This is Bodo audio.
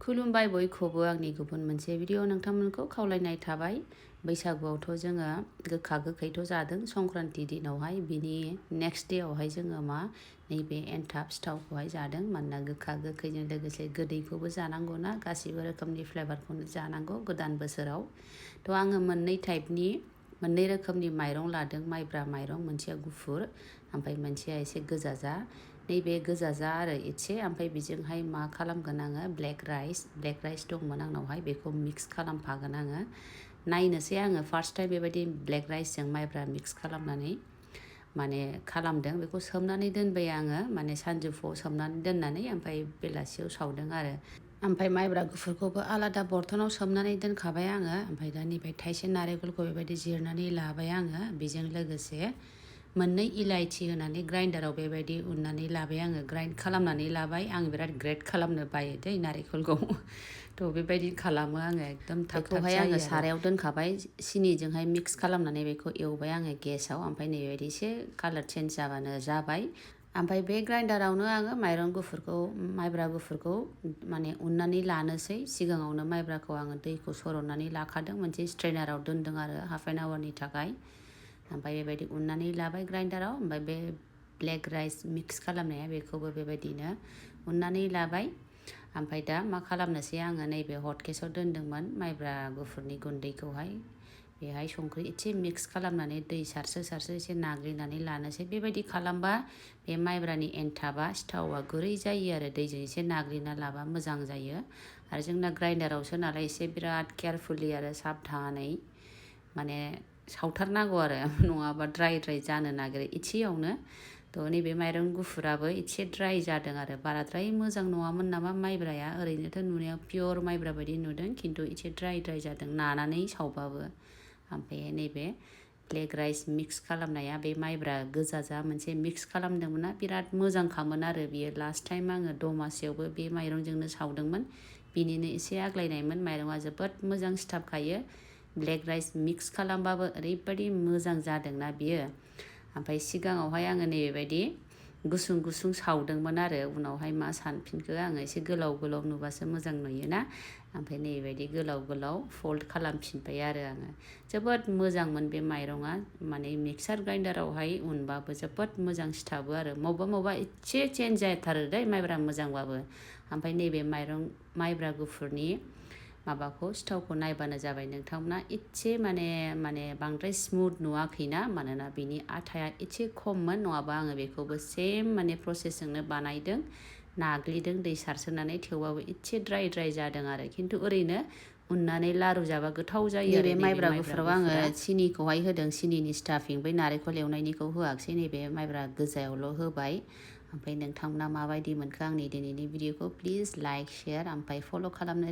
खुलुमबाय बयखौबो आंनि गुबुन मोनसे भिडिअ नोंथांमोनखौ खावलायनाय थाबाय। बैसागुआवथ' जोङो गोखा गोखैथ' जादों संक्रान्ति दिनावहाय, बिनि नेक्स्ट डेआवहाय जोङो नैबे एन्थाब सिथावखौहाय जादों। मानोना गोखा गोखैजों लोगोसे गोदैखौबो जानांगौ ना, गासिबो रोखोमनि फ्लेभारखौनो जानांगौ गोदान बोसोराव। थ' आङो मोननै रोखोमनि माइरं लादों। माइब्रा माइरं, मोनसेया गुफुर ओमफ्राय मोनसेया एसे गोजाजा। नैबे गोजाजा आरो एसे, ओमफ्राय बेजोंहाय मा खालामगोन आङो ब्लेक राइस दंमोन आंनावहाय, बेखौ मिक्स खालामफागोन आङो। नायनोसै आङो फार्स्ट टाइम बेबायदि ब्लेक राइसजों माइब्रा मिक्स खालामनानै खालामदों। बेखौ सोमनानै दोनबाय आङो, सानजौफुआव सोमनानै दोननानै ओमफ्राय बेलासियाव सावदों आरो। ओमफ्राय माइब्रा गुफुरखौबो आलादा बर्तनाव सोमनानै दोनखाबाय आङो। ओमफ्राय दा नैबे थाइसे नारेंखलखौ बेबायदि जिरनानै लाबाय आङो। बेजों लोगोसे मोननै इलाइचि होनानै ग्राइन्डाराव बेबायदि उननानै लाबाय आङो, ग्राइन्ड खालामनानै लाबाय। आं बिराद ग्रेट खालामनो बायो दै नारेंखलखौ। थ' बेबायदि खालामो आङो, एकदम थाब-थाब आङो सारायाव दोनखाबाय, सिनिजोंहाय मिक्स खालामनानै बेखौ एवबाय आङो गेसाव। ओमफ्राय नैबेबायदि एसे कालार चेन्ज जाबानो जाबाय। ओमफ्राय बे ग्राइन्डारावनो आङो माइब्रा गुफुरखौ उननानै लानोसै। सिगाङावनो माइब्राखौ आङो दैखौ सर'नानै लाखादों, मोनसे स्ट्रेनाराव दोनदों आरो हाफ एन आवारनि थाखाय। ओमफ्राय बेबायदि उननानै लाबाय ग्राइन्डाराव। ओमफ्राय बे ब्लेक राइस मिक्स खालामनाया बेखौबो बेबायदिनो उननानै लाबाय। ओमफ्राय दा मा खालामनोसै आङो, नैबे हटकेसआव दोनदोंमोन माइब्रा गुफुरनि गुन्दैखौहाय, बेहाय संख्रि एसे मिक्स खालामनानै दै सारसो एसे नाग्लिनानै लानोसै। बेबायदि खालामबा बे माइब्रानि एन्थाबा सिथावा गुरै जायो आरो, दैजों एसे नाग्लिना लाबा मोजां जायो। आरो जोंना ग्राइन्डारावसो नालाय एसे बिराद केयारफुलि आरो साबधानै सावथारनांगौ आरो, नङाबा ड्राय जानो नागिरो एसेयावनो। थ' नैबे माइरं गुफुराबो एसे ड्राय जादों आरो, बाराद्राय मोजां नङामोन नामा माइब्राया। ओरैनोथ' नुनायाव पियर माइब्रा बायदि नुदों, खिन्थु एसे ड्राय जादों नानानै सावबाबो। ओमफ्राय नैबे ब्लेक राइस मिक्स खालामनाया, बे माइब्रा गोजाजा मोनसे मिक्स खालामदोंमोन ना, बिराद मोजांखामोन आरो बियो। लास्ट टाइम आङो दमासियावबो बे माइरंजोंनो सावदोंमोन, बिनिनो एसे आग्लायनायमोन। माइरङा जोबोद मोजां सिथाबखायो, ब्लेक राइस मिक्स खालामबाबो ओरैबायदि मोजां जादोंना बियो। ओमफ्राय सिगाङावहाय आङो नैबेबायदि गुसुं सावदोंमोन आरो, उनावहाय मा सानफिनखो आङो, एसे गोलाव नुबासो मोजां नुयोना। ओमफ्राय नैबेबायदि गोलाव फोल्ड खालामफिनबाय आरो आङो। जोबोद मोजांमोन बे माइरङा, मिक्सार ग्राइन्डारावहाय उनबाबो जोबोद मोजां सिथाबो आरो। मबेबा एसे चेन्ज जाथारो दै माइब्रा मोजांबाबो। ओमफ्राय नैबे माइब्रा गुफुरनि सिथावखौ नायबानो जाबाय नोंथांमोना। एसे बांद्राय स्मुथ नुवाखैना, मानोना बिनि आथाया एसे खममोन, नङाबा आङो बेखौबो सेम प्रसेसजोंनो बानायदों, नाग्लिदों दै सारसोनानै। थेवबाबो एसे ड्राय जादों आरो, खिन्थु ओरैनो उननानै लारु जाबा गोथाव जायो आरो। नैबे माइब्रा गुफुराव आङो सिनिखौहाय होदों, सिनिनि स्टाफिं, बै नारेंखल एवनायनिखौ होआखिसै, नैबे माइब्रा गोजायावल' होबाय। ओमफ्राय नोंथांमोना माबायदि मोनखो आंनि दिनैनि भिडिअखौ प्लिज लाइक, शेयार ओमफ्राय फल' खालामनो